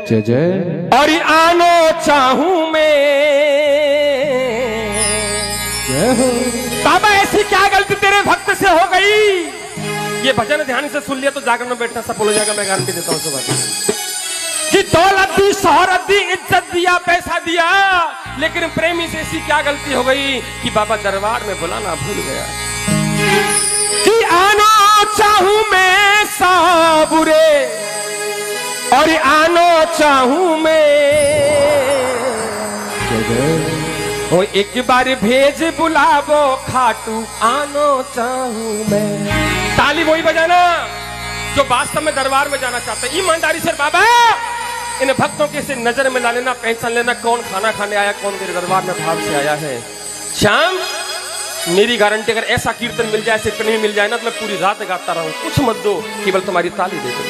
जय जय। और आनो चाहूं मैं। जय हो। बाबा ऐसी क्या गलती तेरे भक्त से हो गई? ये भजन ध्यान से सुन लिया तो जागरण में बैठना सफल हो जाएगा, मैं गारंटी देता हूँ सुबह कि दौलत दी, शोहरत दी, इज्जत दिया, पैसा दिया, लेकिन प्रेमी से ऐसी क्या गलती हो गई कि बाबा दरबार में बुलाना भूल गया। कि आना चाहूं मैं साबुरे और आना चाहूं मैं। ओ एक बार भेज बुलावो खाटू आनो चाहूं मैं। ताली वही बजाना जो वास्तव में दरबार में जाना चाहते हैं। ईमानदारी से बाबा इन भक्तों के से नजर में ला लेना, पहचान लेना कौन खाना खाने आया, कौन तेरे दरबार में भाव से आया है। शाम मेरी गारंटी अगर ऐसा कीर्तन मिल जाए, ऐसे प्रेमी मिल जाए ना तो मैं पूरी रात गाता रहूं, कुछ मत दो, केवल तुम्हारी ताली दे दो।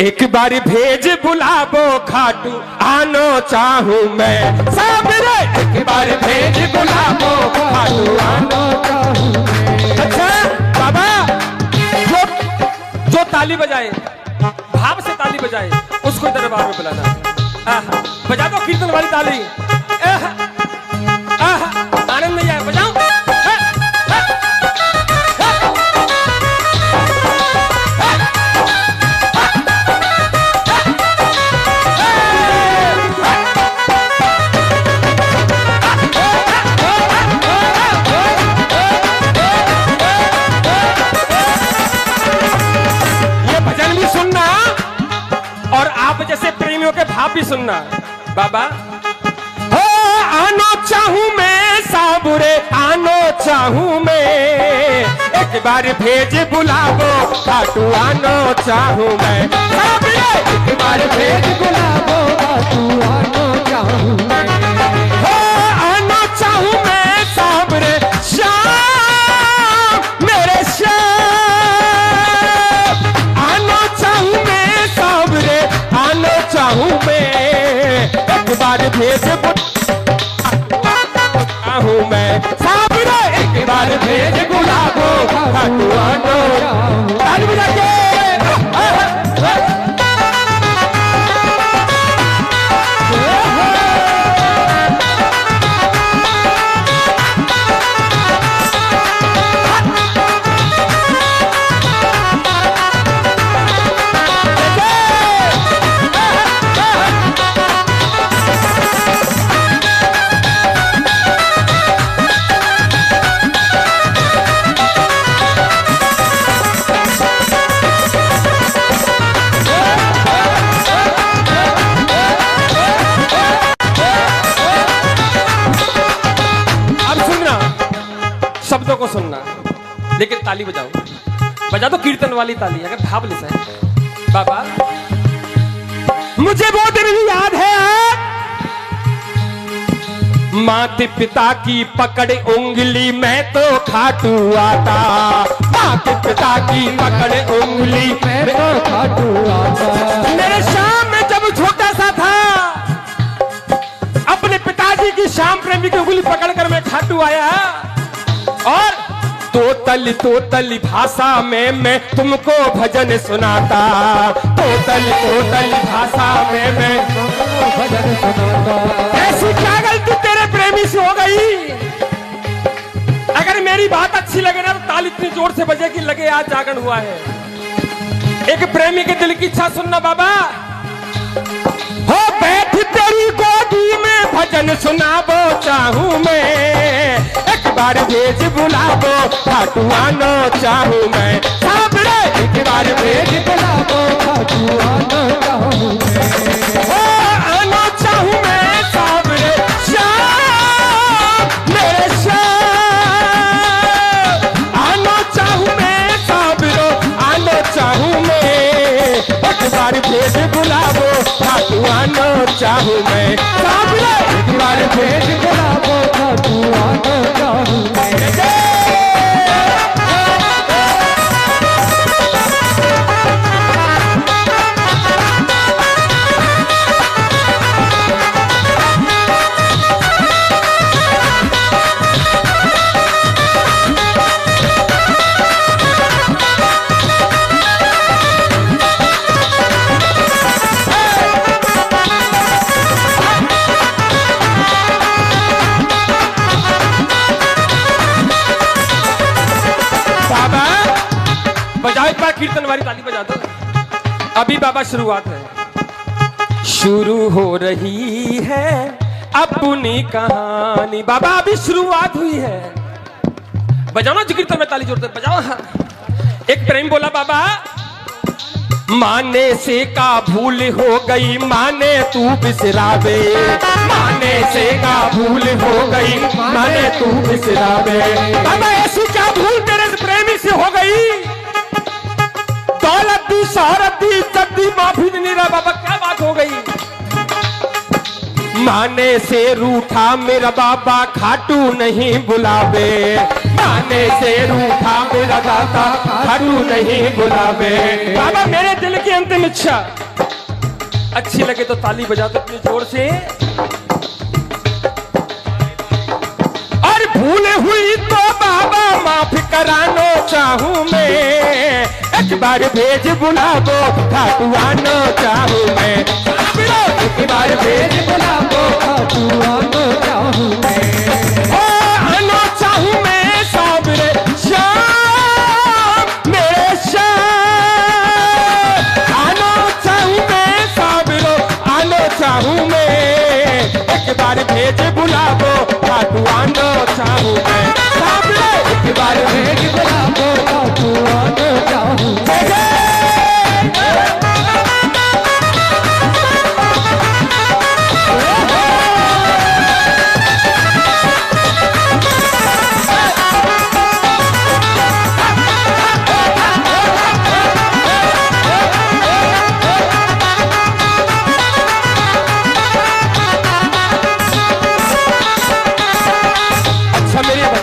एक बार भेज बुलावो खाटू आनो चाहूं मैं। साबरे एक बार भेज बुलावो खाटू आनो चाहूं मैं। अच्छा बाबा जो ताली बजाए, भाव से ताली बजाए, उसको दरबार में बुलाना। बजा दो कीर्तन वाली ताली। आनंद नहीं आया, बजाओ। जैसे प्रेमियों के भाव भी सुनना। बाबा हो आनो चाहूं मैं साबुरे आनो चाहूं मैं। एक बार भेज बुलावो खाटू आनो चाहूं मैं। साबुरे एक बार भेज बुलावो खाटू आनो चाहूं मैं। हो आनो चाहूं मैं साबुरे श्याम मेरे श्याम। आनो चाहूं मैं साबुरे आनो चाहूं मैं। एक बार भेज चाहूं मैं साबरे। एक बार भेज बुलावो खाटू आनो। ताली बजा के शब्दों को सुनना, लेकिन ताली बजाओ। बजा दो कीर्तन वाली ताली अगर भाव ले जाए। बाबा मुझे वो दिन भी याद है, माता पिता की पकड़ उंगली मैं तो खाटू आता। माता पिता की पकड़ उंगली मैं तो खाटू आता। मेरे शाम में जब छोटा सा था, अपने पिताजी की शाम प्रेमी की उंगली पकड़कर मैं खाटू आया और तोतली भाषा में मैं तुमको भजन सुनाता। तोतली भाषा में मैं तुमको भजन सुनाता। ऐसी क्या गलती तेरे प्रेमी से हो गई? अगर मेरी बात अच्छी लगे ना तो ताली इतनी जोर से बजे कि लगे आज जागरण हुआ है। एक प्रेमी के दिल की इच्छा सुनना बाबा। हो बैठ तेरी गोदी में भजन सुनावो चाहूं मैं। एक बार भेज बुलावो खाटू आनो चाहूं मैं। साबरे एक बार भेज बुलावो खाटू आनो चाहूं मैं। ओ आनो चाहूं मैं साबरे श्याम मेरे श्याम। आनो चाहूं मैं साबरो आनो चाहूं मैं। एक बार भेज बुलावो खाटू आनो चाहूं मैं। साबरे एक बार भेज बुलावो खाटू आनो चाहूं मैं। कीर्तन वाली ताली बजा दो। अभी बाबा शुरुआत है, शुरू हो रही है अपनी कहानी। बाबा अभी शुरुआत हुई है, बजाओ ना कीर्तन में ताली जोड़ते बजाओ। हाँ। एक प्रेम बोला बाबा, माने से का भूल हो गई माने तू बिसरावे, माने से का भूल हो गई माने तू बिसरावे। बाबा ऐसी क्या भूल तेरे प्रेमी से हो गई, दौलत दी शोहरत दी इज्जत दी माफी नहीं रहा। बाबा क्या बात हो गई, माने से रूठा मेरा बाबा खाटू नहीं बुलावे, माने से रूठा मेरा दादा खाटू नहीं बुलावे। बाबा मेरे दिल की अंतिम इच्छा, अच्छी लगे तो ताली बजा दो अपनी जोर से। और भूल हुई तो बाबा माफ करानो चाहूं मैं, एक बार भेज बुला दो खाटू आनो चाहूं मैं, एक बार भेज बुला दो खाटू आनो चाहूं मैं। ओ आनो चाहूं मैं साबरे शाम मेरे शाम, आनो चाहूं मैं साबरो आनो चाहूं मैं, एक बार भेज बुला दो खाटू आनो चाहूं मैं, साबरे एक बार भेज बुला दो खाटू आनो चाहूं मैं।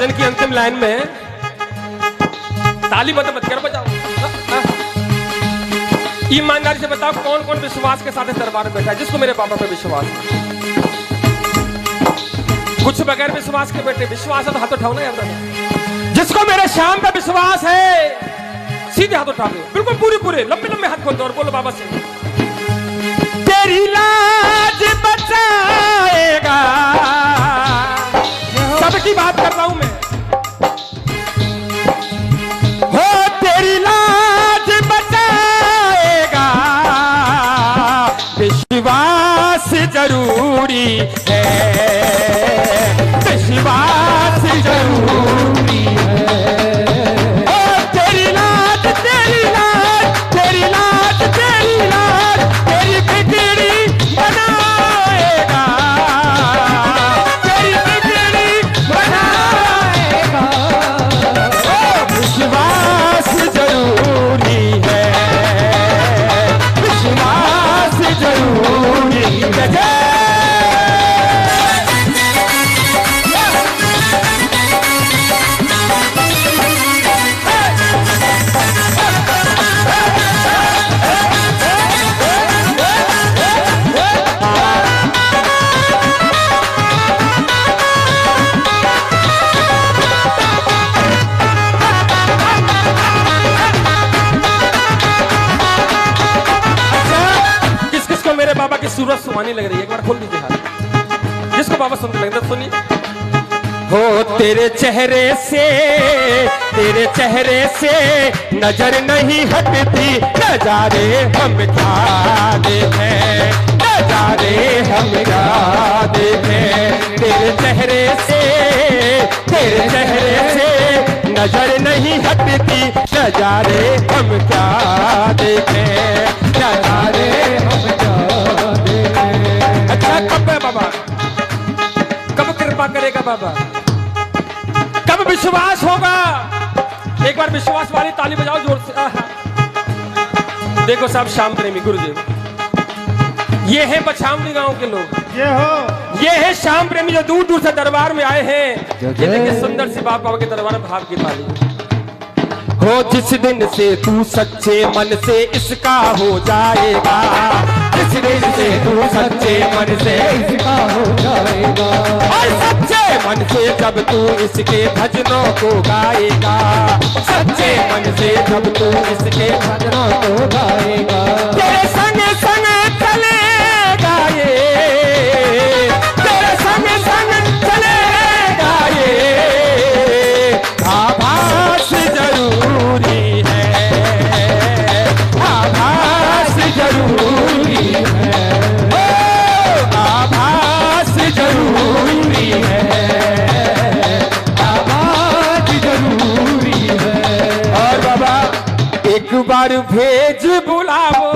की अंतिम लाइन में ताली मत कर बजाओ। ईमानदारी से बताओ कौन कौन विश्वास के साथ दरबार में बैठा है, जिसको मेरे बाबा पे विश्वास है। कुछ बगैर विश्वास के बैठे, विश्वास है तो हाथ उठाओ ना यार। जिसको मेरे श्याम पे विश्वास है सीधे हाथ उठा दो, बिल्कुल पूरे पूरे लंबे लंबे हाथ खोल दो और बोलो बाबा से, तेरी लाज बचाएगा। सबकी बात कर रहा हूं मैं, तेरी लाज बचाएगा, विश्वास जरूरी है, विश्वास जरूरी है। तेरी लाज तेरी लाज तेरी लाज तेरी लाज तेरी बिगड़ी बनाएगा, तेरी बिगड़ी बनाएगा। विश्वास जरूरी है, विश्वास जरूरी है। बाबा की सूरत सुहानी लग रही है, एक बार खोल दीजिए हाथ, जिसको बाबा सुनते लगता है सुनिए। हो तेरे चेहरे से नजर नहीं हटती, नजारे हम क्या देखें, नजारे हम क्या देखें। तेरे चेहरे से नजर नहीं हटती, नजारे हम क्या देखें, नजारे हम क्या। अच्छा कब है बाबा, कब कृपा करेगा बाबा, कब विश्वास होगा? एक बार विश्वास वाली ताली बजाओ जोर से। देखो साहब श्याम प्रेमी गुरुदेव, ये है बछामनी गांव के लोग, ये है श्याम प्रेमी जो दूर दूर से दरबार में आए हैं। ये देखिए सुंदर सी बाबा के दरबार में भाव की ताली। हो जिस दिन से तू सच्चे मन से इसका हो जाएगा, जिस दिन से तू सच्चे मन से इसका हो जाएगा, और सच्चे मन से जब तू इसके भजनों को गाएगा, सच्चे मन से जब तू इसके भजनों को गाएगा, तेरे संग संग चलेगा ये, तेरे संग संग चलेगा ये, आभास जरूरी है, बार भेज बुलावो।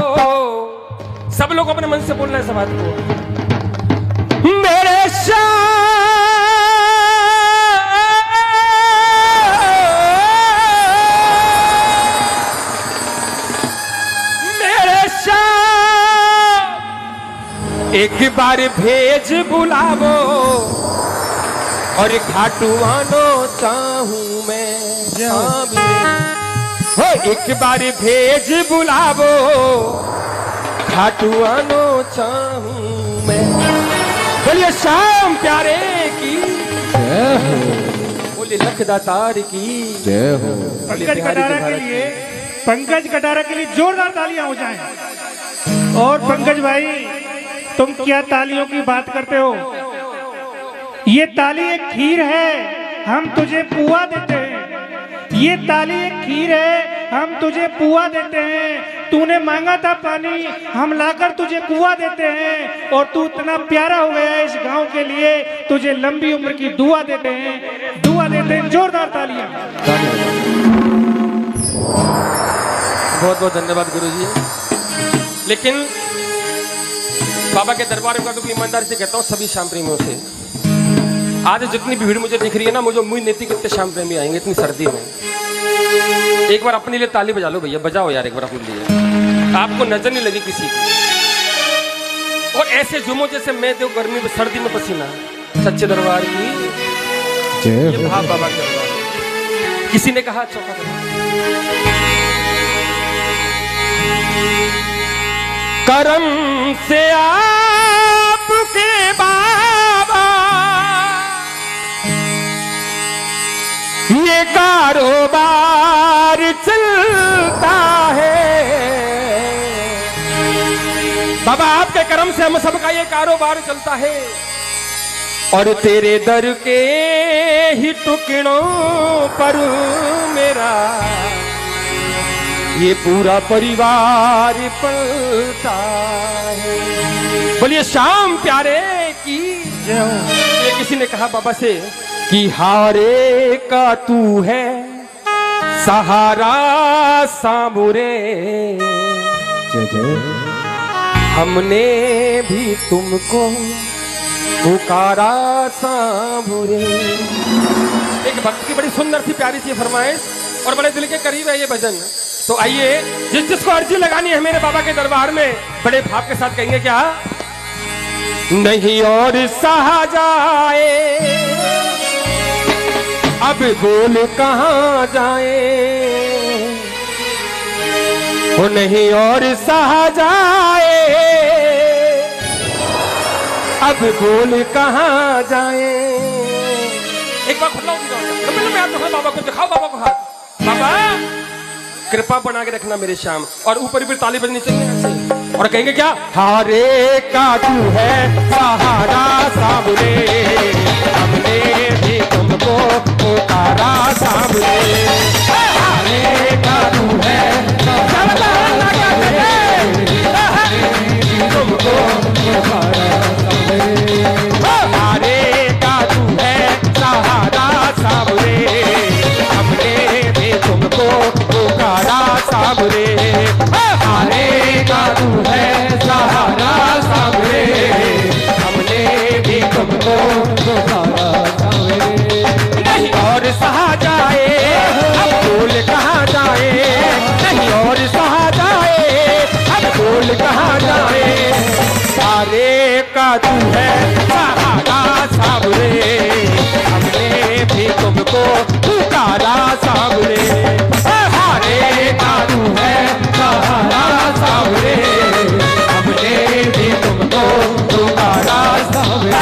सब लोग अपने मन से बोलना है सब बात को। मेरे एक बार भेज बुलावो और घाटू आनो चाहूं मैं हो। एक बार भेज बुलावो घाटू आनो चाहूं मैं। बोलिए शाम प्यारे की जय हो, बोलिए लखदातार की जय हो। पंकज कटारा के लिए, पंकज कटारा के लिए जोरदार तालियां हो जाएं। और पंकज भाई, तुम क्या तालियों की बात करते हो? ये ताली एक खीर है, हम तुझे पुआ देते हैं। ये ताली एक खीर है, हम तुझे पुआ देते हैं। तूने मांगा था पानी, हम लाकर तुझे कुआं देते हैं। और तू इतना प्यारा हो गया है इस गांव के लिए, तुझे लंबी उम्र की दुआ देते हैं, दुआ देते हैं। जोरदार तालियां। बहुत बहुत धन्यवाद गुरुजी। लेकिन बाबा के दरबार में कभी ईमानदारी से कहता हूँ सभी श्याम प्रेमियों से, आज जितनी भीड़ मुझे दिख रही है ना, मुझे उम्मीद नहीं थी कितने श्याम प्रेमी आएंगे इतनी सर्दी में। एक बार अपने लिए ताली बजा लो भैया, बजाओ यार एक बार अपने लिए, आपको नजर नहीं लगी किसी की। और ऐसे जुमो जैसे मैं दो गर्मी में सर्दी में पसीना, सच्चे दरबार की जय ये हो। भाव बाबा के दरबार। किसी ने कहा चौका करम से आपके बाबा ये कारोबार चलता है। बाबा आपके करम से हम सबका ये कारोबार चलता है। और तेरे दर के ही टुकड़ों पर मेरा ये पूरा परिवार पलता है। बोलिए शाम प्यारे की जय हो। ये किसी ने कहा बाबा से कि हारे का तू है सहारा साबुरे, जय जय। हमने भी तुमको पुकारा साबुरे। एक भक्त की बड़ी सुंदर सी प्यारी सी फरमाइश और बड़े दिल के करीब है ये भजन। तो आइए, जिसको अर्जी लगानी है मेरे बाबा के दरबार में, बड़े भाव के साथ कहेंगे क्या? नहीं और सहा जाए अब बोल कहां जाए, वो नहीं और सहा जाए अब बोल कहां जाए। एक बार खुला बाबा को दिखाओ, बाबा को हाथ। बाबा कृपा बना के रखना मेरे श्याम, और ऊपर भी ताली बजनी चाहिए ऐसे। और कहेंगे क्या? हारे का तू है सहारा सामने, हमने भी तुमको पुकारा सामने। हारे का तू है सहारा सामने, तुमको पुकारा सामने। हारे का तू है सहारा सामने, हमने भी तुमको पुकारा सामने। हारे का तू है सहारा सामने, हमने भी तुमको पुकारा सामने। नहीं और सहा जाए अब बोल कहाँ जाए, नहीं और सहा जाए अब बोल कहाँ जाए। हारे का तू है सहारा सामने, हमने भी तुमको पुकारा सामने। हारे का तू है सहारा सामने, हमने भी तुमको पुकारा सामने।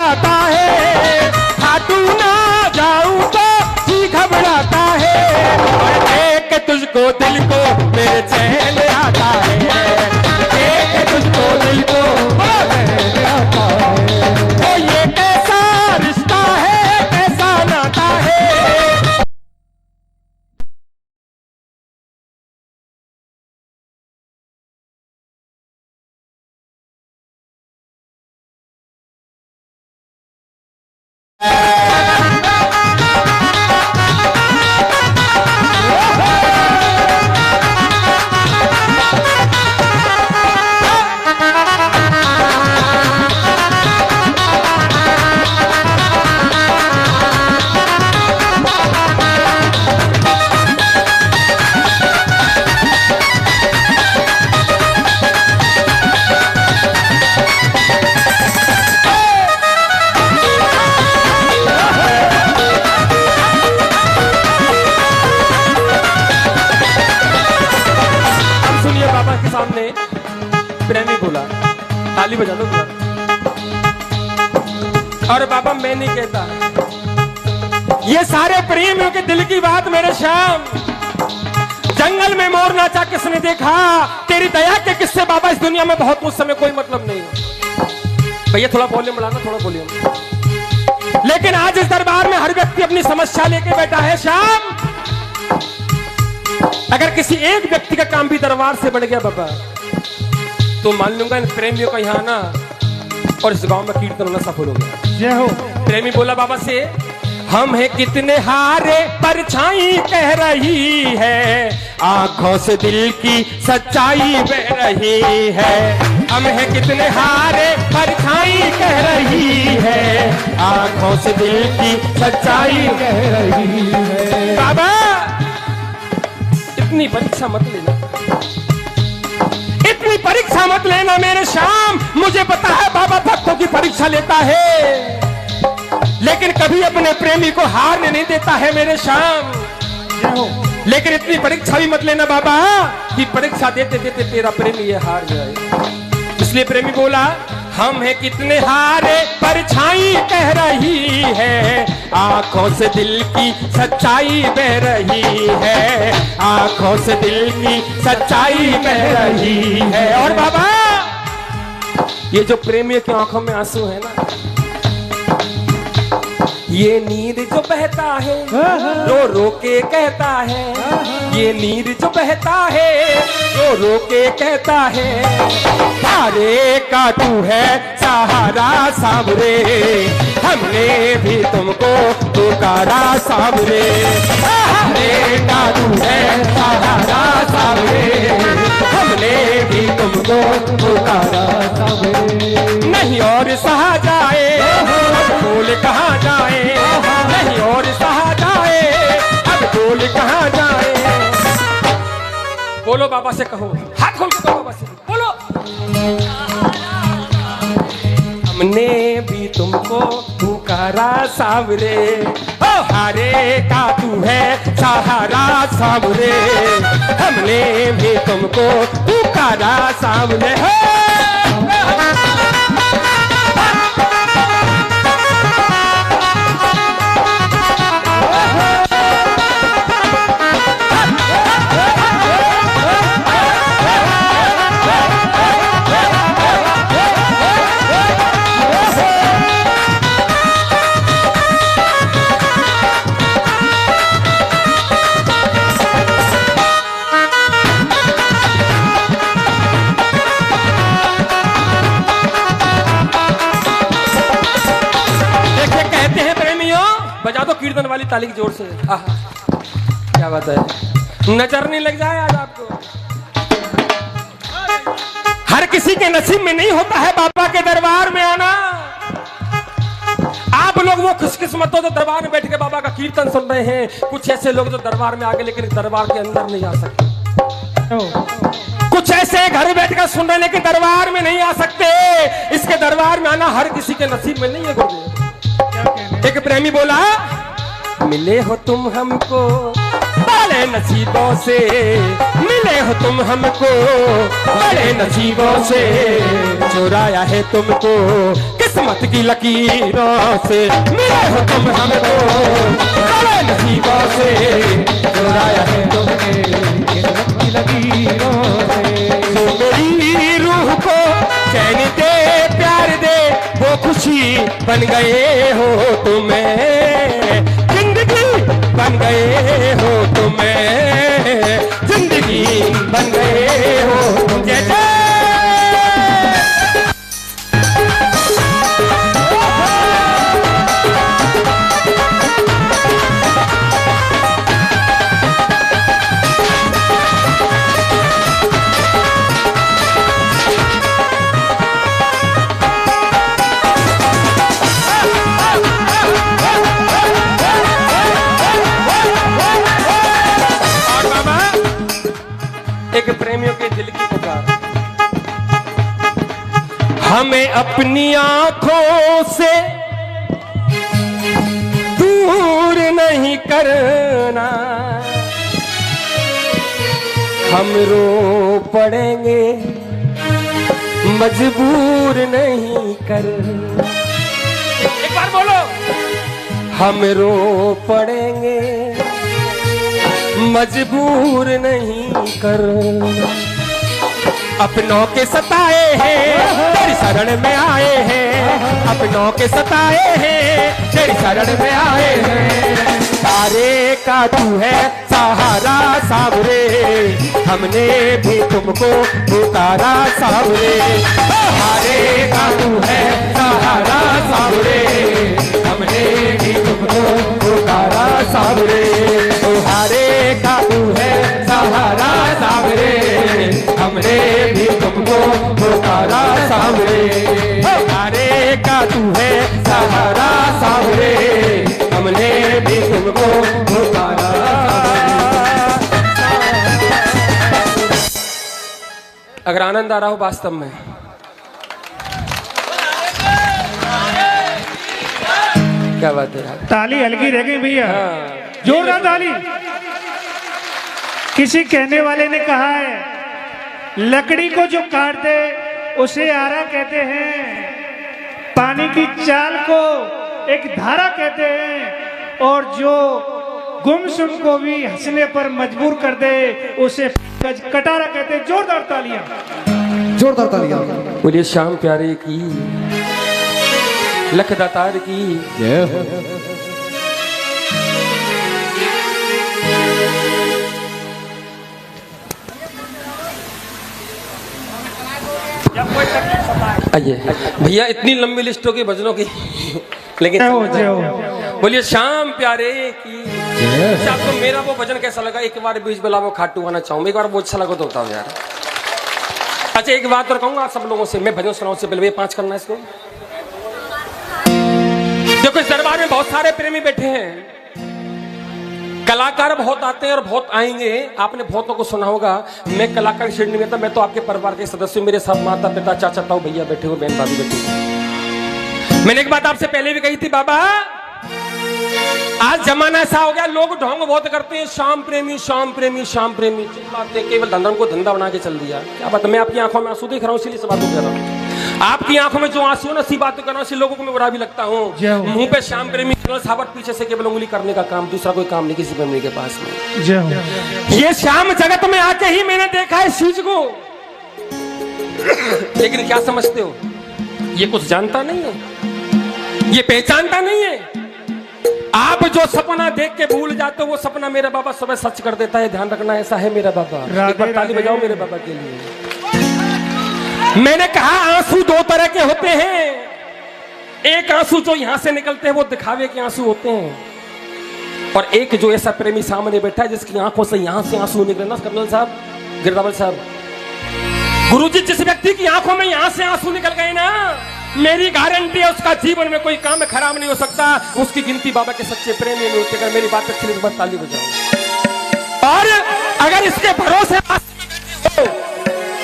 घबराता है, खाटू ना जाऊं तो जी घबराता है, और देख के तुझको दिल को मेरे चैन आता है, देख के तुझको दिल को चैन आता है। तो ये कैसा रिश्ता है, कैसा नाता है। प्रेमी बोला, ताली बजा दो। और बाबा मैं नहीं कहता, ये सारे प्रेमियों के दिल की बात मेरे श्याम। जंगल में मोर नाचा किसने देखा, तेरी दया के किससे बाबा इस दुनिया में बहुत उस समय कोई मतलब नहीं है। भैया थोड़ा वॉल्यूम बढ़ाना, थोड़ा वॉल्यूम। लेकिन आज इस दरबार में हर व्यक्ति अपनी समस्या लेके बैठा है श्याम। अगर किसी एक व्यक्ति का काम भी दरबार से बढ़ गया बाबा, तो मान लूंगा इन प्रेमियों का यहाँ आना और इस गांव में कीर्तन होना सफल हो गया। जय हो। प्रेमी बोला बाबा से, हम हैं कितने हारे परछाई कह रही है, आंखों से दिल की सच्चाई बह रही है। हम हैं कितने हारे परछाई कह रही है, आंखों से दिल की सच्चाई कह रही है। बाबा इतनी परीक्षा मत लेना, इतनी परीक्षा मत लेना मेरे श्याम। मुझे पता है बाबा भक्तों की परीक्षा लेता है, लेकिन कभी अपने प्रेमी को हारने नहीं देता है मेरे श्याम। लेकिन इतनी परीक्षा भी मत लेना बाबा कि परीक्षा देते देते तेरा प्रेमी ये हार जाए। इसलिए प्रेमी बोला, हम हैं कितने हारे परछाई कह रही है, आंखों से दिल की सच्चाई बह रही है, आंखों से दिल की सच्चाई बह रही है। और बाबा ये जो प्रेमियों की आंखों में आंसू है ना, ये नीर जो बहता है रो रो के कहता है, ये नीर जो बहता है रो रो के कहता है, तारे का तू है सहारा सामरे, हमने भी तुमको पुकारा सामरे, तारे का तू है सहारा सामरे, हमने भी तुमको पुकारा सामरे। नहीं और सहा जाए अब बोल कहाँ जाए, नहीं और सहा जाए अब बोल कहाँ जाए। बोलो बाबा से कहो, हाथ खोल के कहो बाबा से, बोलो। हमने भी तुमको पुकारा सामरे, ओ हारे का तू है सहारा सामरे, हमने भी तुमको पुकारा सामने। बजा दो कीर्तन वाली ताली की जोर से। क्या बात है, नजर नहीं लग जाए आज आपको। हर किसी के नसीब में नहीं होता है बाबा के दरबार में आना। आप लोग वो खुशकिस्मत हो जो दरबार में बैठ के बाबा का कीर्तन सुन रहे हैं। कुछ ऐसे लोग जो दरबार में आ गए लेकिन दरबार के अंदर नहीं आ सकते। कुछ ऐसे घर बैठ कर सुन रहे लेकिन दरबार में नहीं आ सकते। इसके दरबार में आना हर किसी के नसीब में नहीं है गुरुदेव। एक प्रेमी बोला, मिले हो तुम हमको बड़े नसीबों से, मिले हो तुम हमको बड़े नसीबों से, चुराया है तुमको किस्मत की लकीरों से मिले हो तुम हमको, काले नसीबों से चुराया है तुमने किस्मत की लकीरों से। तो मेरी रूह को चैन दे, प्यार दे, वो खुशी बन गए हो तुम्हें, जिंदगी बन गए हो तुम्हें, जिंदगी बन गए हो तुम। जैसे एक प्रेमियों के दिल की पुकार, हमें अपनी आंखों से दूर नहीं करना, हम रो पड़ेंगे मजबूर नहीं करना। एक बार बोलो, हम रो पड़ेंगे मजबूर नहीं करना। अपनों के सताए हैं तेरी शरण में आए हैं, अपनों के सताए हैं तेरी शरण में आए हैं। सारे का तू है सहारा सावरे, हमने भी तुमको पुकारा सावरे। सारे का तू है सहारा सावरे, हमने भी तुमको पुकारा सावरे। हारे का तू है सहारा सावरे, हमने भी तुमको पुकारा सावरे। हारे का तू है सहारा सावरे, हमने भी तुमको पुकारा। अगर आनंद आ रहा हो वास्तव में, क्या बात है यार, ताली हल्की रह गई भैया, जोरदार ताली। किसी कहने वाले ने कहा है लकड़ी को जो काट दे उसे आरा कहते हैं, पानी की चाल को एक धारा कहते हैं, और जो गुमसुम को भी हंसने पर मजबूर कर दे उसे कटारा कहते हैं। जोरदार तालियां, जोरदार तालियां। बोलिए श्याम प्यारे की, लखदातार की जय हो। आइए भैया, इतनी लंबी लिस्ट होगी भजनों की, लेकिन जय हो। बोलिए श्याम प्यारे की। जय हो। अच्छा, आपको मेरा वो भजन कैसा लगा? एक बार बीच बेला वो खाटू आना चाहूँ, एक बार वो अच्छा लगा तो बताओ यार। अच्छा, एक बात और कहूँगा आप सब लोगों से, मैं भजन सुनाऊं से पहले 5 करना है इसको। देखो, इस दरबार में बहुत सारे प्रेमी बैठे हैं, कलाकार बहुत आते हैं और बहुत आएंगे। आपने बहुतों को सुना होगा, मैं कलाकार श्रेणी में था, मैं तो आपके परिवार के सदस्य, मेरे साथ माता पिता चाचा ताऊ भैया बैठे हुए, बहन भाभी बैठे हुए। मैंने एक बात आपसे पहले भी कही थी, बाबा आज जमाना ऐसा हो गया, लोग ढोंग बहुत करते हैं, शाम प्रेमी शाम प्रेमी शाम प्रेमी, बातें केवल धंधा को धंधा बना के चल दिया। क्या बात है, मैं आपकी आंखों में आंसू देख रहा हूँ, इसीलिए बात कर रहा हूँ। आपकी आंखों में जो आंसू है ना, सी बातें कर रहा हूँ, लोगों को मैं बुरा भी लगता हूँ। मुंह पे शाम प्रेमी सावट, पीछे से केवल उंगली करने का काम, दूसरा कोई काम नहीं किसी प्रेमी के पास में। जय हो। ये शाम जगत में आके ही मैंने देखा है इस चीज को, लेकिन क्या समझते हो, ये कुछ जानता नहीं है, ये पहचानता नहीं है। आप जो सपना देख के भूल जाते हो, वो सपना मेरा बाबा सुबह सच कर देता है, ध्यान रखना, ऐसा है मेरा बाबा। एक बार ताली बजाओ मेरे बाबा के लिए। मैंने कहा आंसू 2 तरह के होते हैं, एक आंसू जो यहां से निकलते हैं वो दिखावे के आंसू होते हैं, और एक जो ऐसा प्रेमी सामने बैठा है जिसकी आंखों से यहां से आंसू निकले ना, कर्नल साहब, गिरदावल साहब, गुरुजी, जिस व्यक्ति की आंखों में यहां से आंसू निकल गए ना, मेरी गारंटी है उसका जीवन में कोई काम खराब नहीं हो सकता। उसकी गिनती बाबा के सच्चे प्रेमी में होती है। अगर मेरी बात अच्छी लगी तो ताली बजाओ। और अगर इसके भरोसे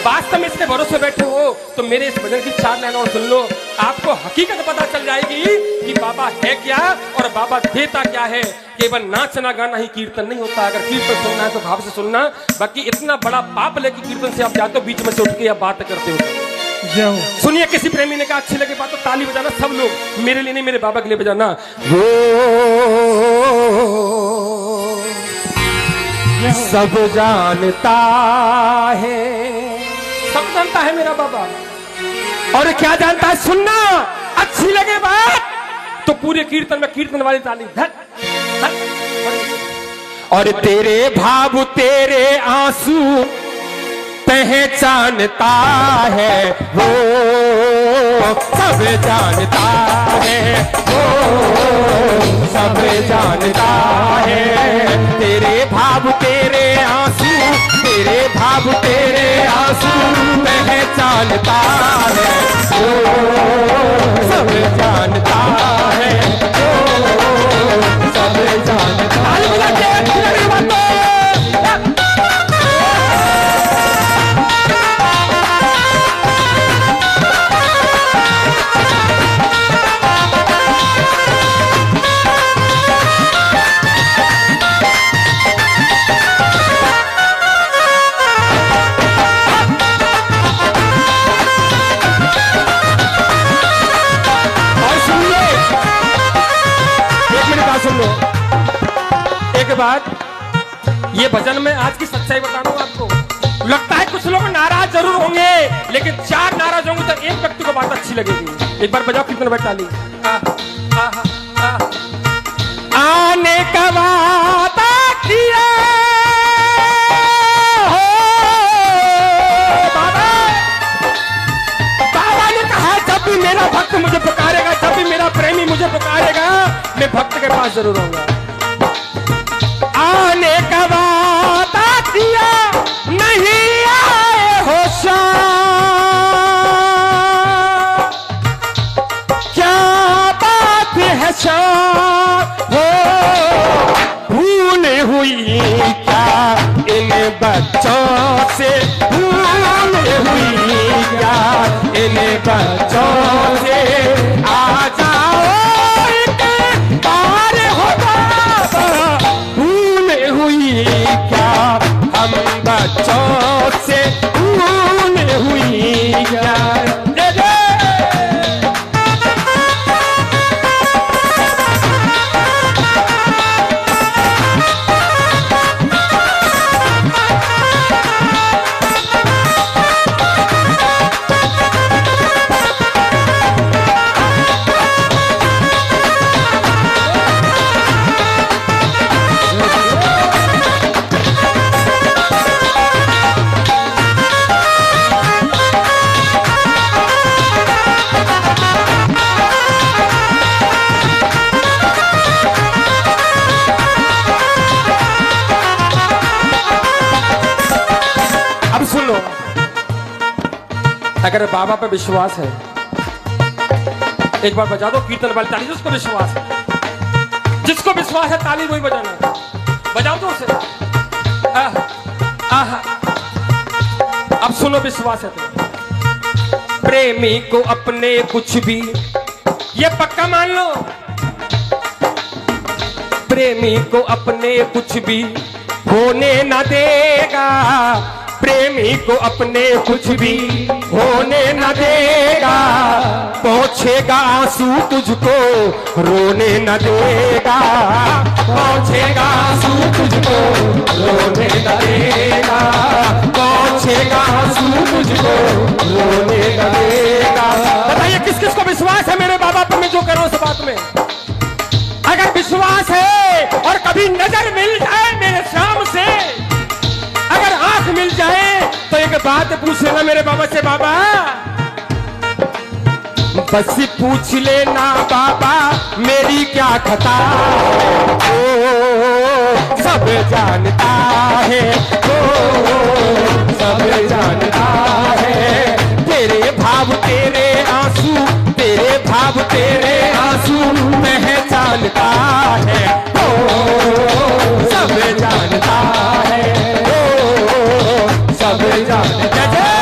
वास्तव में इसके भरोसे बैठे हो तो मेरे इस भजन की 4 लाइन और सुन लो, आपको हकीकत पता चल जाएगी कि बाबा है क्या और बाबा देता क्या है। केवल नाचना गाना ही कीर्तन नहीं होता। अगर कीर्तन सुनना है तो भाव से सुनना, बाकी इतना बड़ा पाप लेके कीर्तन से आप जाते हो, बीच में से उठ के आप बात करते हो। जाओ। सुनिए, किसी प्रेमी ने कहा अच्छी लगे बात तो ताली बजाना, सब लोग, मेरे लिए नहीं मेरे बाबा के लिए बजाना। वो सब जानता है, सब जानता है मेरा बाबा। और क्या जानता है, सुनना, अच्छी लगे बात तो पूरे कीर्तन में कीर्तन वाली ताली धक धक। और तेरे भाव तेरे आंसू पहचानता है वो, सब जानता है वो, सब जानता है। तेरे भाव तेरे आंसू, तेरे भाव तेरे आंसू पहचानता है वो, सब जानता है वो, सब जानता है। बात, ये भजन में आज की सच्चाई बता दूं आपको। लगता है कुछ लोग नाराज जरूर होंगे, लेकिन 4 नाराज होंगे तो एक व्यक्ति को बात अच्छी लगेगी। एक बार बजाओ कीर्तन बैठा ली। आने का वादा किया हो बाबा, बाबा ने कहा जब भी मेरा भक्त मुझे पुकारेगा, जब भी मेरा प्रेमी मुझे पुकारेगा, मैं भक्त के पास जरूर आऊंगा। आने का वादा दिया नहीं आए हो शाम, क्या बात है शाम हो, भूल हुई क्या इन बच्चों से, भूल हुई क्या इन बच्चों से, आ जाओ पार हो बाबा, हुई क्या हम बच्चों से, भूल हुई क्या। अगर बाबा पे विश्वास है, एक बार बजा दो कीर्तन वाली ताली। जिसको विश्वास है, जिसको विश्वास है ताली वही बजाना, बजाओ तो उसे। अब सुनो, विश्वास है तो प्रेमी को अपने कुछ भी, ये पक्का मान लो, प्रेमी को अपने कुछ भी होने न देगा, प्रेमी को अपने कुछ भी होने न देगा, पहुंचेगा आंसू तुझको रोने न देगा, पहुंचेगा आंसू तुझको रोने न देगा, पहुंचेगा आंसू तुझको रोने न देगा। बताइए किस किस को विश्वास है मेरे बाबा पर मैं जो करूं उस बात में? अगर विश्वास है और कभी नजर मिल जाए मेरे शाम से, अगर आंख मिल जाए तो एक बात पूछ लेना मेरे बाबा से, बाबा बस पूछ लेना बाबा मेरी क्या खता है, ओ सब जानता है, ओ सब जानता है, तेरे भाव तेरे आंसू, तेरे भाव तेरे आंसू पहचानता है, ओ सब जानता है, सब जानता है।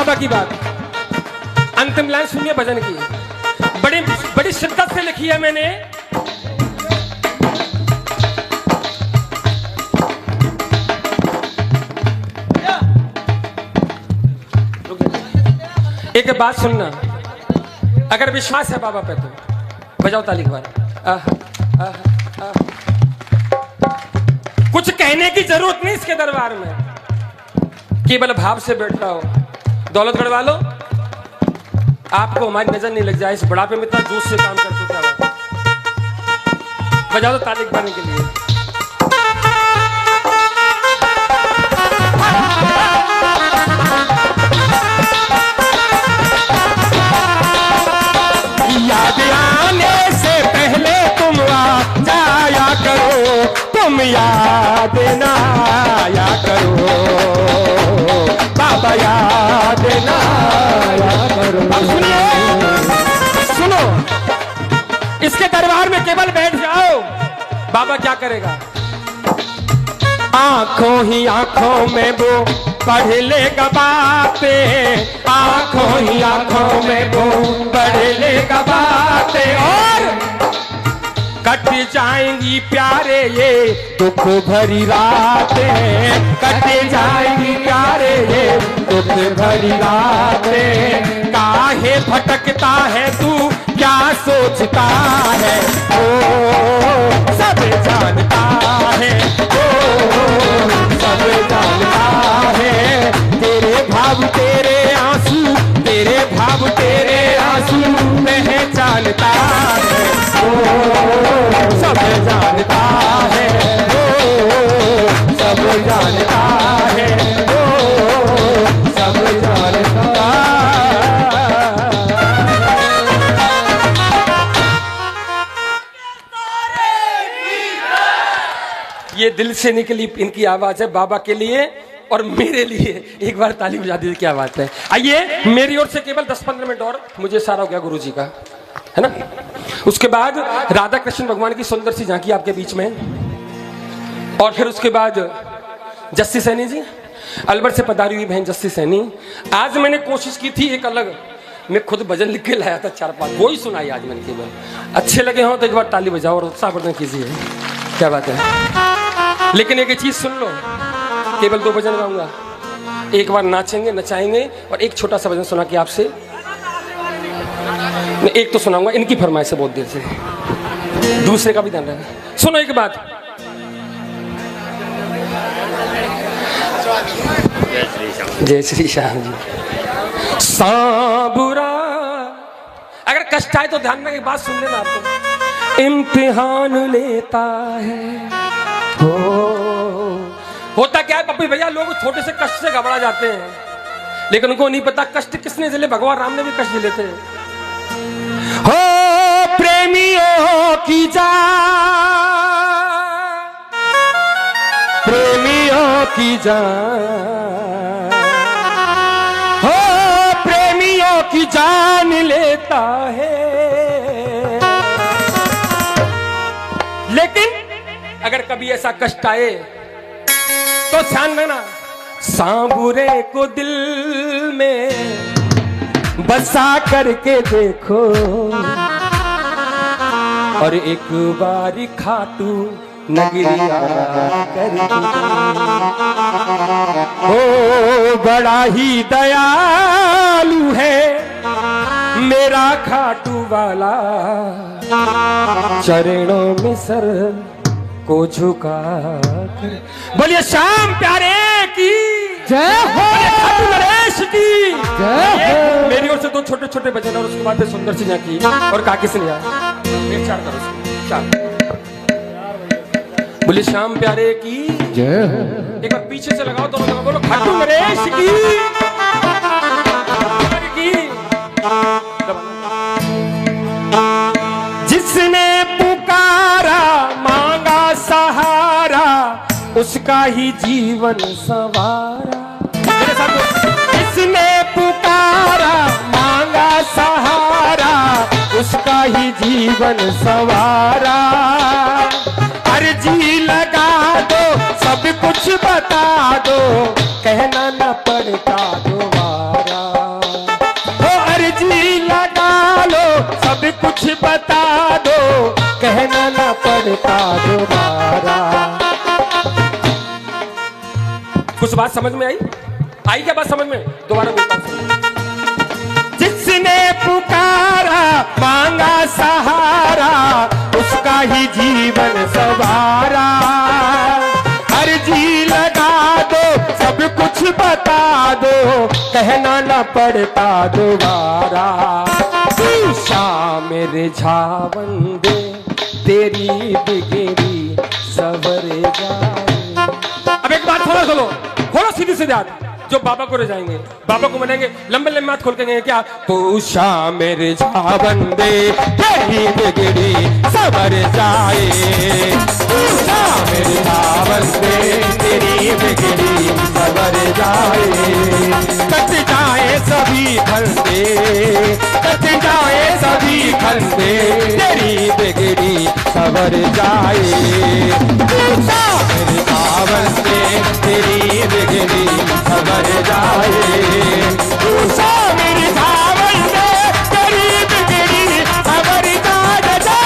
बाबा की बात। अंतिम लाइन सुनिए भजन की, बड़ी बड़ी शिद्दत से लिखी है मैंने। एक बात सुनना, अगर विश्वास है बाबा पे तो बजाओ ताली एक बार। कुछ कहने की जरूरत नहीं इसके दरबार में, केवल भाव से बैठ रहा हो। दौलतगढ़ वालों, आपको हमारी नजर नहीं लग जाए, इस बुढ़ापे में इतना जोश से काम करते हो क्या बात। बजाओ तो ताली एक बार के लिए। याद आने से पहले तुम आ जाया करो, तुम याद ना आया करो, बाबा याद ना आया करो। अब सुनिए, सुनो, इसके दरबार में केवल बैठ जाओ, बाबा क्या करेगा। आंखों ही आंखों में वो पढ़ लेगा बातें, आंखों ही आंखों में वो पढ़ लेगा बातें, और कट जाएंगी प्यारे ये दुख भरी रातें, कट जाएंगी प्यारे ये दुख भरी रातें। काहे भटकता है तू, क्या सोचता है, ओ सब जानता है, ओ सब जानता है। तेरे भाव तेरे आंसू, तेरे भाव तेरे आंसू पहचानता है, ओ सब जानता है, ओ सब जानता है, ओ सब जानता है। ये दिल से निकली इनकी आवाज है बाबा के लिए और मेरे लिए। एक बार ताली बजा दीजिए, क्या बात है। आइए, मेरी ओर से केवल 10-15 मिनट और, मुझे सारा हो गया गुरु जी का, है ना। उसके बाद राधा कृष्ण भगवान की सुंदर सी झांकी आपके बीच में, और फिर उसके बाद जस्सी सैनी जी, अलवर से पधारी हुई बहन जस्सी सैनी। आज मैंने कोशिश की थी एक अलग, मैं खुद भजन लिख के लाया था 4-5, वही सुनाई आज मैंने केवल। अच्छे लगे हो तो एक बार ताली बजाओ और उत्साहवर्धन कीजिए, क्या बात है। लेकिन एक चीज सुन लो, केवल 2 भजन गाऊंगा, एक बार नाचेंगे नचाएंगे और एक छोटा सा भजन सुना के आपसे, एक तो सुनाऊंगा, इनकी फरमाइश है बहुत देर से, दूसरे का भी ध्यान रखना। सुनो एक बात, जय श्री श्याम जी। सांबुरा, अगर कष्ट आए तो ध्यान में एक बात सुन लेना, आपको इम्तिहान लेता है। होता क्या है पप्पी भैया, लोग छोटे से कष्ट से घबरा जाते हैं, लेकिन उनको नहीं पता कष्ट किसने झेले, भगवान राम ने भी कष्ट झेले थे। हो प्रेमियों की जान, प्रेमियों की जान, हो प्रेमियों की जान लेता है। लेकिन अगर कभी ऐसा कष्ट आए तो ध्यान देना, सांबुरे को दिल में बसा करके देखो, और एक बारी खाटू नगरिया करके हो। बड़ा ही दयालु है मेरा खाटू वाला, चरणों में सर को झुका कर। बोलिए श्याम प्यारे की जय हो, खाटू नरेश की जय हो। मेरी ओर से 2 छोटे छोटे भजन और उसके बाद फिर सुंदर सी झांकी और काकी से लिया, 4 करो 4। बोलिए श्याम प्यारे की जय हो। एक बार पीछे से लगाओ, दोनों लगाओ, बोलो खाटू नरेश की। जिसने पुकारा मांगा सहारा, उसका ही जीवन संवारा। मेरे साथ जिसने पुकारा मांगा सहारा, उसका ही जीवन संवारा। अर्जी लगा दो, सब कुछ बता दो, कहना न पड़ता दोबारा। बात समझ में आई? आई क्या बात समझ में? दोबारा बोलता हूं। जिसने पुकारा मांगा सहारा, उसका ही जीवन सवारा। अर्जी लगा दो, सब कुछ बता दो, कहना न पड़ता दोबारा। तू शाम मेरे झावंदे, तेरी बिगड़ी सवर जाए। अब एक बात थोड़ा सुनो, थोड़ा सीधी सीधी बात। जो बाबा को रजाएंगे, बाबा को मनाएंगे, लंबे लंबे हाथ खोल के क्या? तू शाम मेरे झावंदे, तेरी बिगड़ी सवर जाए। तू शाम मेरे झावंदे, तेरी बिगड़ी सवर जाए। कट जाए सभी फंदे, कट जाए सभी फंदे, तेरी बिगड़ी सवर जाए। तू शाम मेरे झावंदे, तेरी बिगड़ी सवर जाए। तू शाम मेरे झावंदे, तेरी बिगड़ी सवर जाए।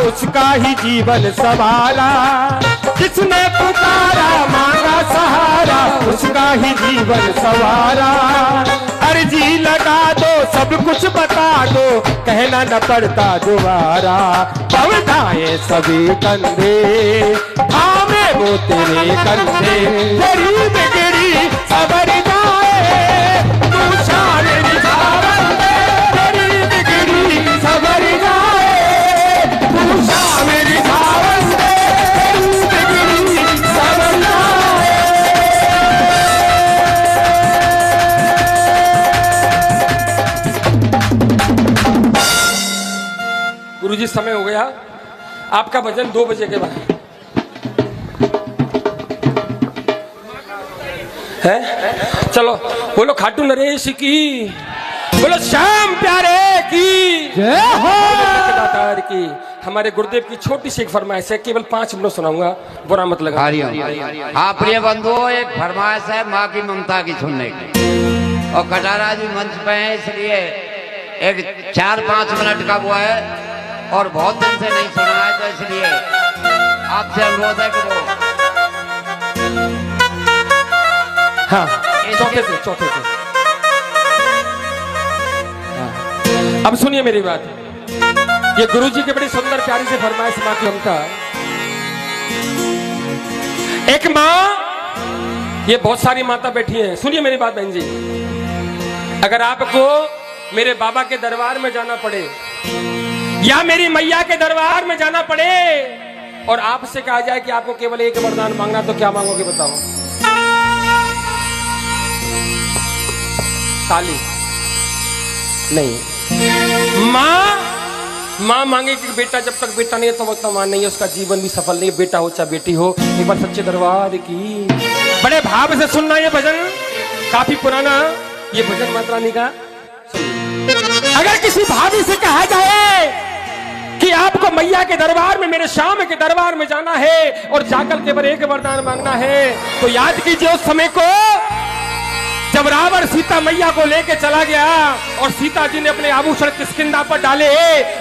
उसका ही जीवन सवारा। जिसने पुकारा मांगा सहारा, उसका ही जीवन सवारा। अर्जी लगा दो, सब कुछ बता दो, कहना न पड़ता दोबारा। पवताए सभी कंधे, थामे वो तेरे कंधे, तेरी बिगड़ी सवर जाए। तू शाम मेरे झावंदे, तेरी बिगड़ी सवर जाए। तू शाम मेरे झावंदे, तेरी बिगड़ी सवर जाए। गुरुजी समय हो गया, आपका भजन 2 बजे के बाद है। चलो बोलो खाटू नरेश की, बोलो श्याम प्यारे की जय हो। दातार की। हमारे गुरुदेव की छोटी सी एक फरमाइश है, केवल 5 मिनट सुनाऊंगा, बुरा मत लगा। हाँ प्रिय बंधुओं, एक फरमाइश है माँ की ममता की सुनने की। और कटारा जी मंच पे है, इसलिए एक 4-5 मिनट का वो है और बहुत दिन से नहीं सुना है, तो इसलिए आपसे अनुरोध है कि वो हाँ चौथे से हाँ। अब सुनिए मेरी बात, ये गुरुजी की बड़ी सुंदर प्यारी से फरमाइश माँ की ममता। एक माँ, ये बहुत सारी माता बैठी हैं, सुनिए मेरी बात बहन जी। अगर आपको मेरे बाबा के दरबार में जाना पड़े या मेरी मैया के दरबार में जाना पड़े और आपसे कहा जाए कि आपको केवल एक वरदान मांगना, तो क्या मांगोगे बताओ? ताली नहीं। माँ मांगे कि बेटा, जब तक बेटा नहीं है तो वक्त मां नहीं है, उसका जीवन भी सफल नहीं है। बेटा हो चाहे बेटी हो, एक बार सच्चे दरबार की। बड़े भाव से सुनना, ये भजन काफी पुराना, ये भजन माता रानी का। अगर किसी भाभी से कहा जाए कि आपको मैया के दरबार में, मेरे श्याम के दरबार में जाना है और जाकर केवल एक वरदान मांगना है, तो याद कीजिए उस समय को जब रावण सीता मैया को लेके चला गया और सीता जी ने अपने आभूषण किष्किंधा पर डाले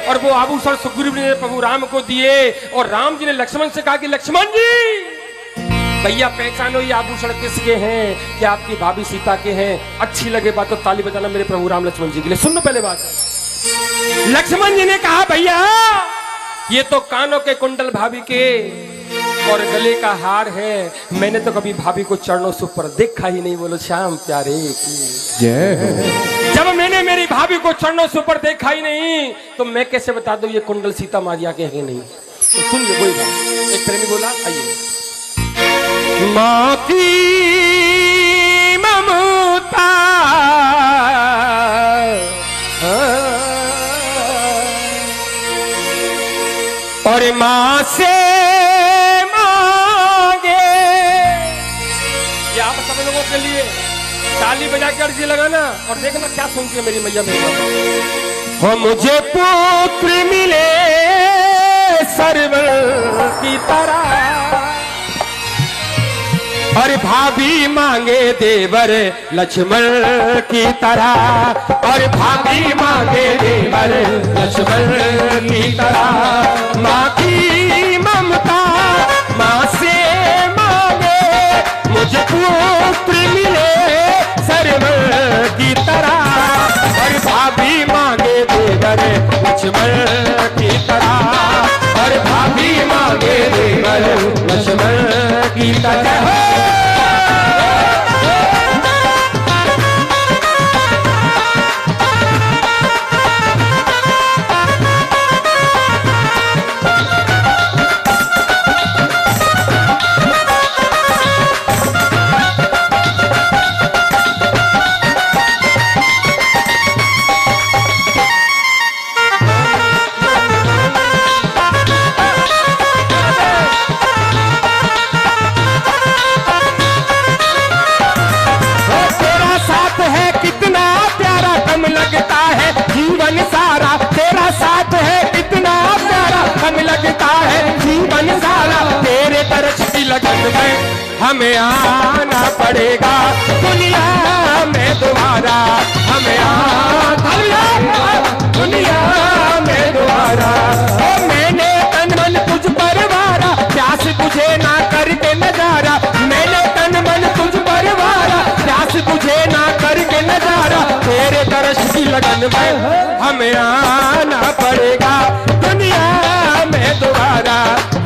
और वो आभूषण सुग्रीव ने प्रभु राम को दिए और राम जी ने लक्ष्मण से कहा कि लक्ष्मण जी, भैया पहचानो ये आभूषण किसके हैं? क्या आपकी भाभी सीता के हैं? अच्छी लगे बात तो ताली बजाना मेरे प्रभु राम लक्ष्मण जी के लिए। सुनो पहले बात। लक्ष्मण जी ने कहा भैया ये तो कानों के कुंडल भाभी के, और गले का हार है। मैंने तो कभी भाभी को चरणों से ऊपर देखा ही नहीं। बोलो श्याम प्यारे की जय हो। जब मैंने मेरी भाभी को चरणों से ऊपर देखा ही नहीं तो मैं कैसे बता दूं ये कुंडल सीता मारिया के है नहीं। तो सुनिए कोई बात। एक प्रेमी बोला, आइए। माँ की ममता और माँ से मांगे। ये आप सब लोगों के लिए ताली बजा के अर्जी लगाना और देखना क्या सुनती है मेरी मैया मेरी। हो मुझे पुत्र मिले सरवर की तरह और भाभी मांगे देवर लक्ष्मण की तरह और भाभी मांगे देवर लक्ष्मण की तरह। माँ की ममता माँ से मांगे मुझे पुत्र मिले सरवर की तरह और भाभी मांगे देवर लक्ष्मण की तरह और भाभी मांगे देवर लक्ष्मण की तरह। लगता है जीवन सारा तेरा साथ है कितना प्यारा कम लगता है जीवन सारा तेरे तरस की लगन में हमें आना पड़ेगा दुनिया में दोबारा। हमें आना दुनिया में दोबारा। मैंने तन मन तुझ पर वारा प्यास तुझे ना करके नजारा। मैंने तन मन तुझ पर वारा प्यास तुझे ना करके नजारा। तेरे तरस की लगन में हमें आना पड़ेगा दुनिया में दोबारा।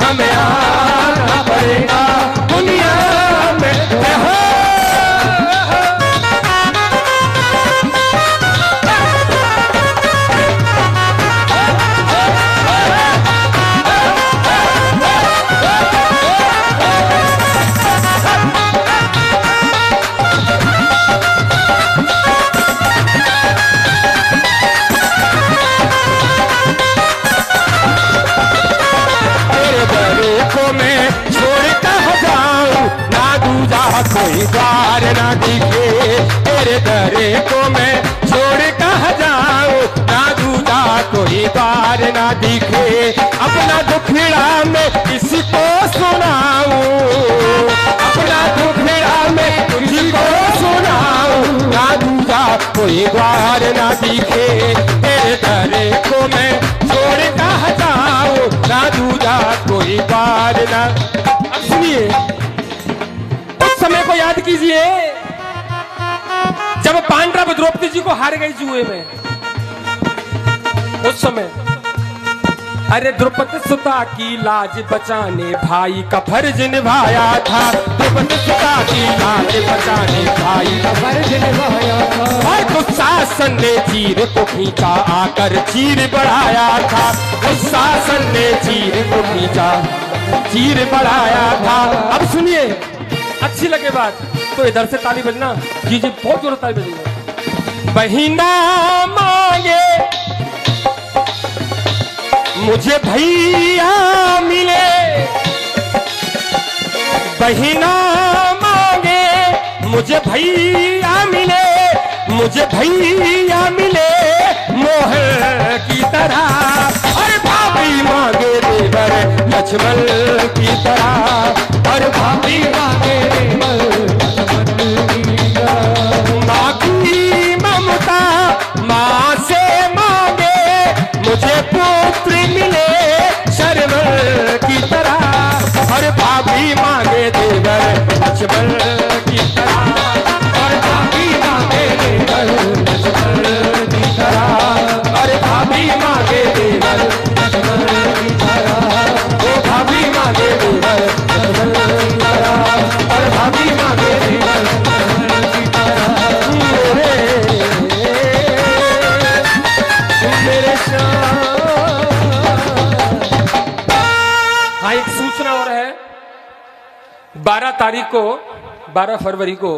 हमें आना पड़ेगा दुनिया में। कोई द्वार ना दिखे तेरे दरे को मैं छोड़ कहाँ जाऊं ना दूजा कोई द्वार ना दिखे। अपना दुखड़ा मैं किसको सुनाऊं अपना दुखड़ा मैं किसको सुनाऊं ना दूजा कोई द्वार ना दिखे। तेरे दरे को मैं छोड़ कहाँ जाऊं ना दूजा कोई द्वार ना। अब सुनिए समय को याद कीजिए जब पांडव द्रौपदी जी को हार गई जुए में। उस समय अरे द्रौपदी सुता की लाज बचाने भाई का फर्ज निभाया था। द्रौपदी सुता की लाज बचाने भाई का फर्ज निभाया था। और दुशासन ने चीर को खींचा आकर चीर बढ़ाया था। दुशासन ने चीर को खींचा चीर बढ़ाया था। अब सुनिए अच्छी लगे बात तो इधर से ताली बजना। जी जी बहुत जोर ताली बजेगा। बहिना मांगे मुझे भैया मिले। बहिना मांगे मुझे भैया मिले। मुझे भैया मिले मोहर की तरह और भाभी मांगे देवर लक्ष्मण की तरह और भाभी मांगे माँ की ममता माँ से मांगे मुझे पुत्र मिले शर्मल की तरह और भाभी मांगे देवर लक्ष्मण की तरह और भाभी मांगे देवर लक्ष्मण की तरह और भाभी मांगे देवर लक्ष्मण की तरह। ओ भाभी मांगे देवर तारीख को 12 फरवरी को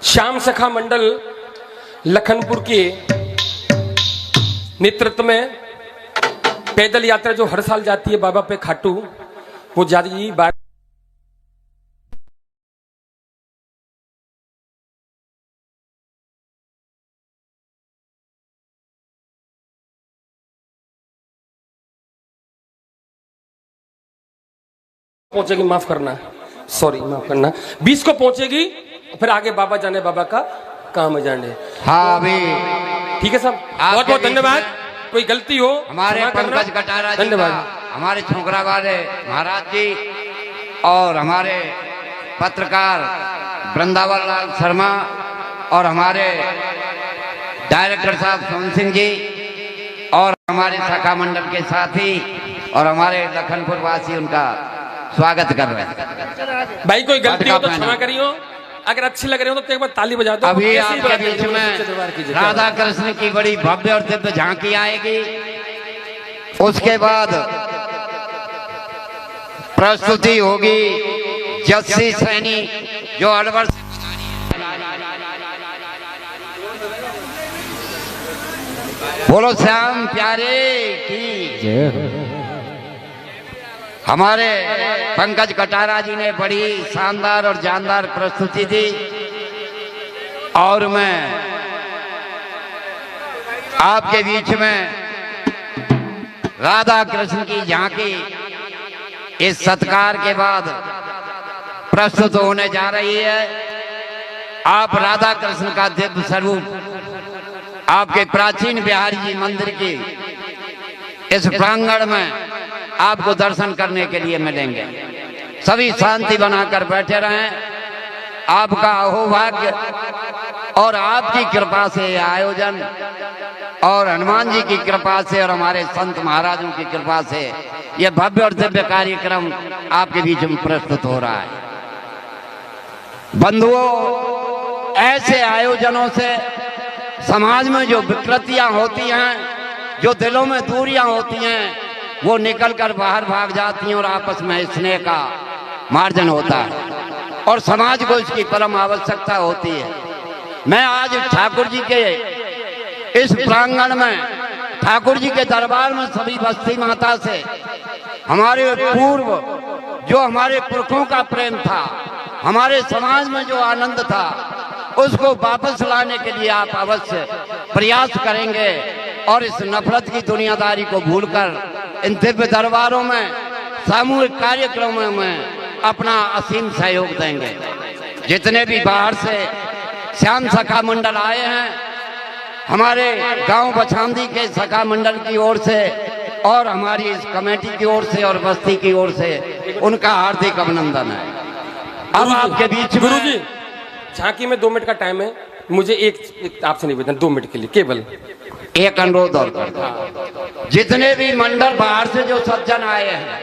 श्याम सखा मंडल लखनपुर के नेतृत्व में पैदल यात्रा जो हर साल जाती है बाबा पे खाटू, वो जाती 12 पहुंचेगी, माफ करना, सॉरी माफ करना, 20 को पहुंचेगी, फिर आगे बाबा जाने, बाबा का काम जाने। हाँ अभी ठीक है साहब, बहुत बहुत धन्यवाद। कोई गलती हो हमारे पंकज कटारा जी, धन्यवाद। हमारे छोकरा वाले महाराज जी और हमारे पत्रकार वृंदावन लाल शर्मा और हमारे डायरेक्टर साहब सोन सिंह जी और हमारे शाखा मंडल के साथी और हमारे लखनपुर वासी उनका स्वागत कर रहे हैं। भाई कोई गलती हो तो क्षमा करियो, अगर अच्छी लग रही हो तो एक बार ताली बजा दो। अभी आपके बीच में राधा कृष्ण की बड़ी भव्य और दिव्य झांकी आएगी, उसके बाद प्रस्तुति होगी जस्सी सैनी जो अलवर बोलो श्याम प्यारे की। हमारे पंकज कटारा जी ने बड़ी शानदार और जानदार प्रस्तुति दी और मैं आपके बीच में राधा कृष्ण की झांकी इस सत्कार के बाद प्रस्तुत होने जा रही है। आप राधा कृष्ण का दिव्य स्वरूप आपके प्राचीन बिहारी जी मंदिर की इस प्रांगण में आपको दर्शन करने के लिए मिलेंगे। सभी शांति बनाकर बैठे रहें। आपका अहोभाग्य और आपकी कृपा से यह आयोजन और हनुमान जी की कृपा से और हमारे संत महाराजों की कृपा से यह भव्य और दिव्य कार्यक्रम आपके बीच में प्रस्तुत हो रहा है। बंधुओं, ऐसे आयोजनों से समाज में जो विकृतियां होती हैं, जो दिलों में दूरियां होती हैं, वो निकलकर बाहर भाग जाती हैं और आपस में स्नेह का मार्जन होता है और समाज को इसकी परम आवश्यकता होती है। मैं आज ठाकुर जी के इस प्रांगण में, ठाकुर जी के दरबार में सभी बस्ती माता से हमारे पूर्व जो हमारे पुरखों का प्रेम था, हमारे समाज में जो आनंद था, उसको वापस लाने के लिए आप अवश्य प्रयास करेंगे और इस नफरत की दुनियादारी को भूलकर इन दिव्य दरबारों में सामूहिक कार्यक्रमों में अपना असीम सहयोग देंगे। जितने भी बाहर से श्याम सखा मंडल आए हैं, हमारे गांव बछांदी के सखा मंडल की ओर से और हमारी इस कमेटी की ओर से और बस्ती की ओर से उनका हार्दिक अभिनंदन है। अब आपके बीच में गुरुजी, झांकी में 2 मिनट का टाइम है, मुझे एक आपसे निवेदन, 2 मिनट के लिए केवल एक अनुरोध और करता हूं। जितने भी मंडल बाहर से जो सज्जन आए हैं,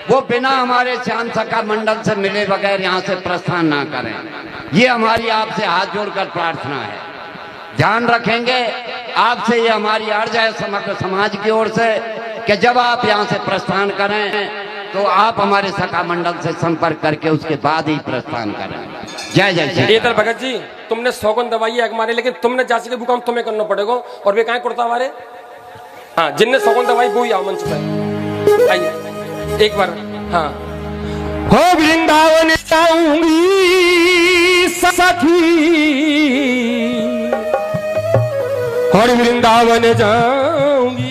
वो बिना हमारे श्याम सखा मंडल से मिले बगैर यहाँ से प्रस्थान ना करें। ये हमारी आपसे हाथ जोड़कर प्रार्थना है। ध्यान रखेंगे, आपसे ये हमारी अर्ज है समग्र समाज की ओर से कि जब आप यहाँ से प्रस्थान करें तो आप हमारे सखा मंडल से संपर्क करके उसके बाद ही प्रस्थान करें। जय जय श्री राम। भगत जी, तुमने सौगंध दवाई है हमारे, लेकिन तुमने जांच के बुकाम तुम्हें करना पड़ेगा और वे कहाँ कुर्ता हमारे। हाँ, जिनने सौगंध दवाई वो ही आओ मंच पर आइए एक बार। हाँ, हो वृंदावन जाऊंगी सखी और वृंदावन जाऊंगी।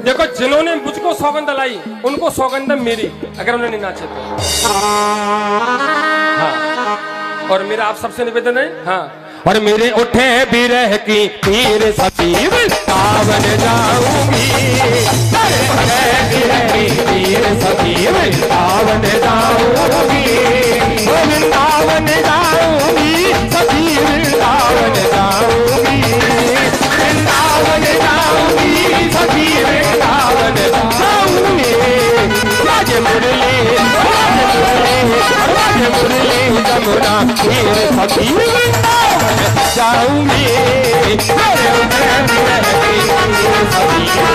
देखो, जिन्होंने मुझको सौगंध लाई उनको सौगंध मेरी, अगर उन्होंने नाचे तो। हाँ, और मेरा आप सबसे निवेदन है, हाँ, और मेरे उठे बिरह की पीर सखी वृंदावन जाऊंगी, बिरह की पीर सखी वृंदावन जाऊंगी, वृंदावन जाऊंगी सखी वृंदावन जाऊंगी, वृंदावन जाऊंगी सखी वृंदावन जाऊंगी। राज मुरली जमुना पीर सखी वृंदावन जाऊंगी,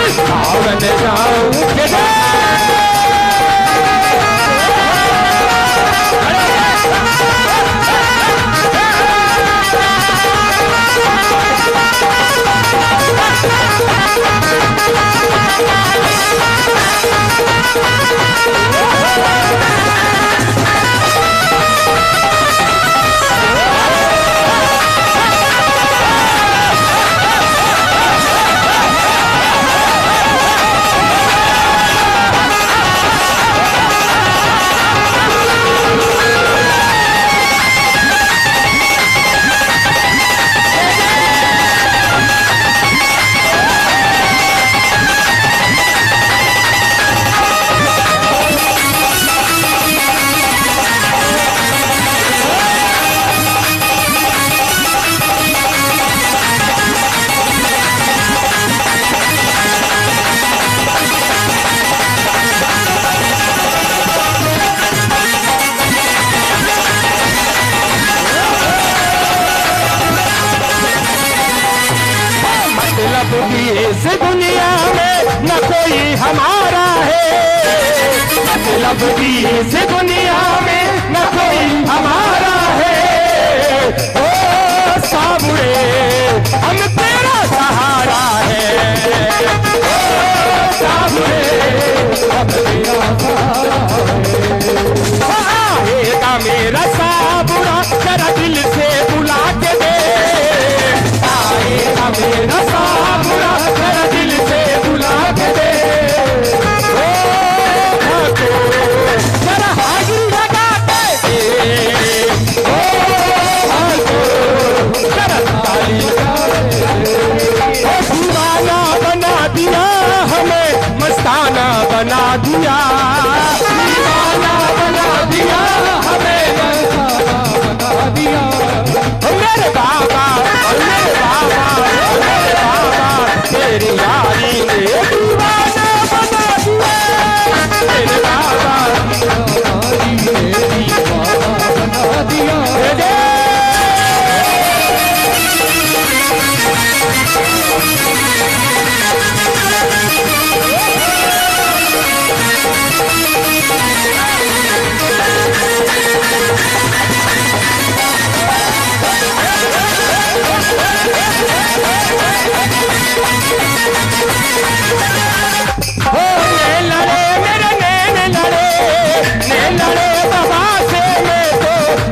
वृंदावन जाऊंगी। इस दुनिया में न कोई हमारा है, मतलब भी इस दुनिया में न कोई हमारा है। ओ साबुरे हम तेरा सहारा है, ओ साबुरे हम तेरा सहारा है। आएगा मेरा साबुरा जरा दिल से बुला के दे, आएगा मेरा साबुरा जरा दिल से बुला के दे। ओ भागो जरा हाजिरी लगा के दे, ओ भागो जरा ताली लगा के दे। ओ दीवाना बना दिया हमें, मस्ताना बना दिया, दीवाना बना दिया हमें, मस्ताना बना दिया। मेरे बाबा मेरे बाबा मेरे बाबा तेरी यारी ने दीवाना बना दिया, मेरे बाबा यारी ने दीवाना बना दिया।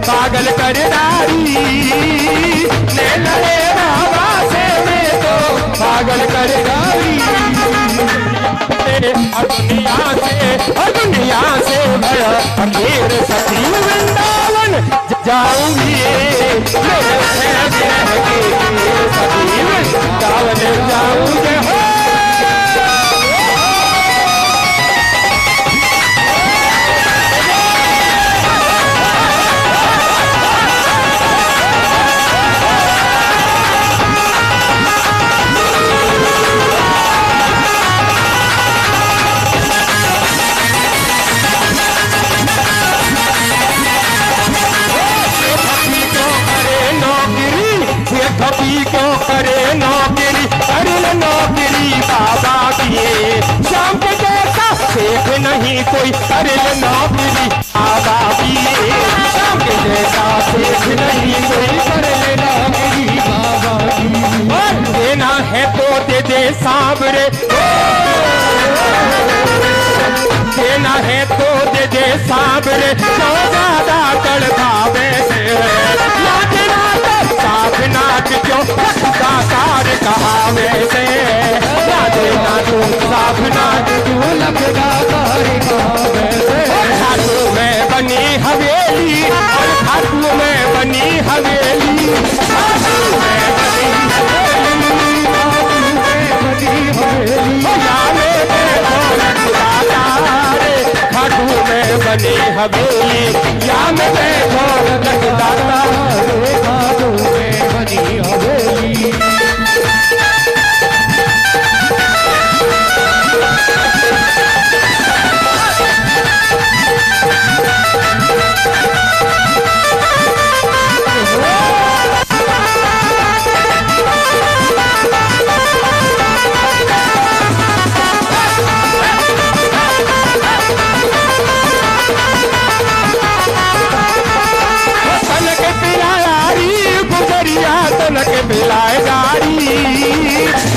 पागल कर डारी ने लड़े बाबा से मैं तो पागल कर डारी। दुनिया से भया अमीर सती वृंदावन जाऊंगी, मेरे सती वृंदावन जाऊंगे। कभी को करे नौकरी, कर ले नौकरी बाबा की, शाम के जैसा शेख नहीं कोई, कर ले नौकरी बाबा की, शाम के जैसा शेख नहीं कोई, कर ले नौकरी बाबा की। और देना है तो दे दे साबरे, देना है तो दे दे साबरे, जो ज्यादा तड़पावे से साफ नाच क्यों कार कहावे से, ना देना तू साफ नाच क्यों लगदा कार कहावे से। खाटू में बनी हवेली, और खाटू में बनी हवेली, खाटू में बनी हवेली, खाटू में बनी हवेली, यारे ढोलक दाता रे, खाटू में बनी हवेली, या में ढोलक दाता रे, खाटू में बनी हवेली। तनक पिलाए गाड़ी,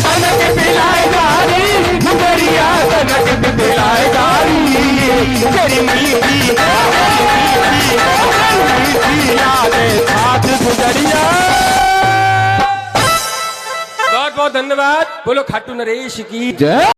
तनक पिलाए गाड़ी, गुजरिया तनक पिलाए गाड़ी, तेरी मीठी यादें साथ गुजरिया। बहुत बहुत धन्यवाद। बोलो खाटू नरेश की जय।